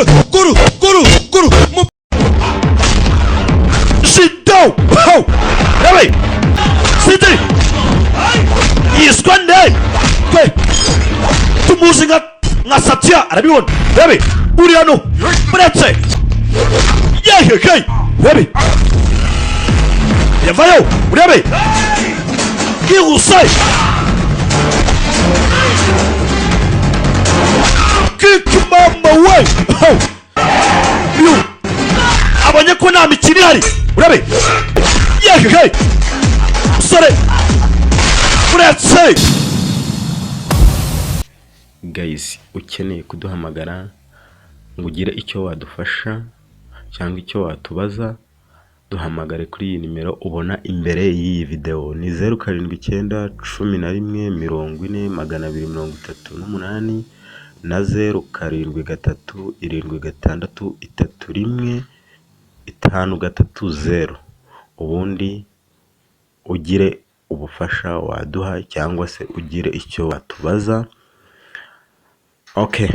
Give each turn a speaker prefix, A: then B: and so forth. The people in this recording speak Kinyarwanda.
A: Guru. Sit down. How? Ready? Sit down. Yiskwande. Okay. Tumuzi ngasatia. Arabibona. Ready? Uriano. Bretse. Yeah, okay. Ready? Yavayo. Ready? Kirusai. Kick mama way. You. Abanye ko nta mikino ihari. Urabe. Yehe. Sore. Uretse.
B: Guys, ukeneye kuduhamagara ngo ugire icyo wadufasha cyangwa icyo watubaza, duhamagare kuri iyi nimero ubona imbere y'iyi video. Ni 0791 11 238 na 0737631530. ubundi ugire ubufasha waduha cyangwa se ugire icyo watubaza. Okay.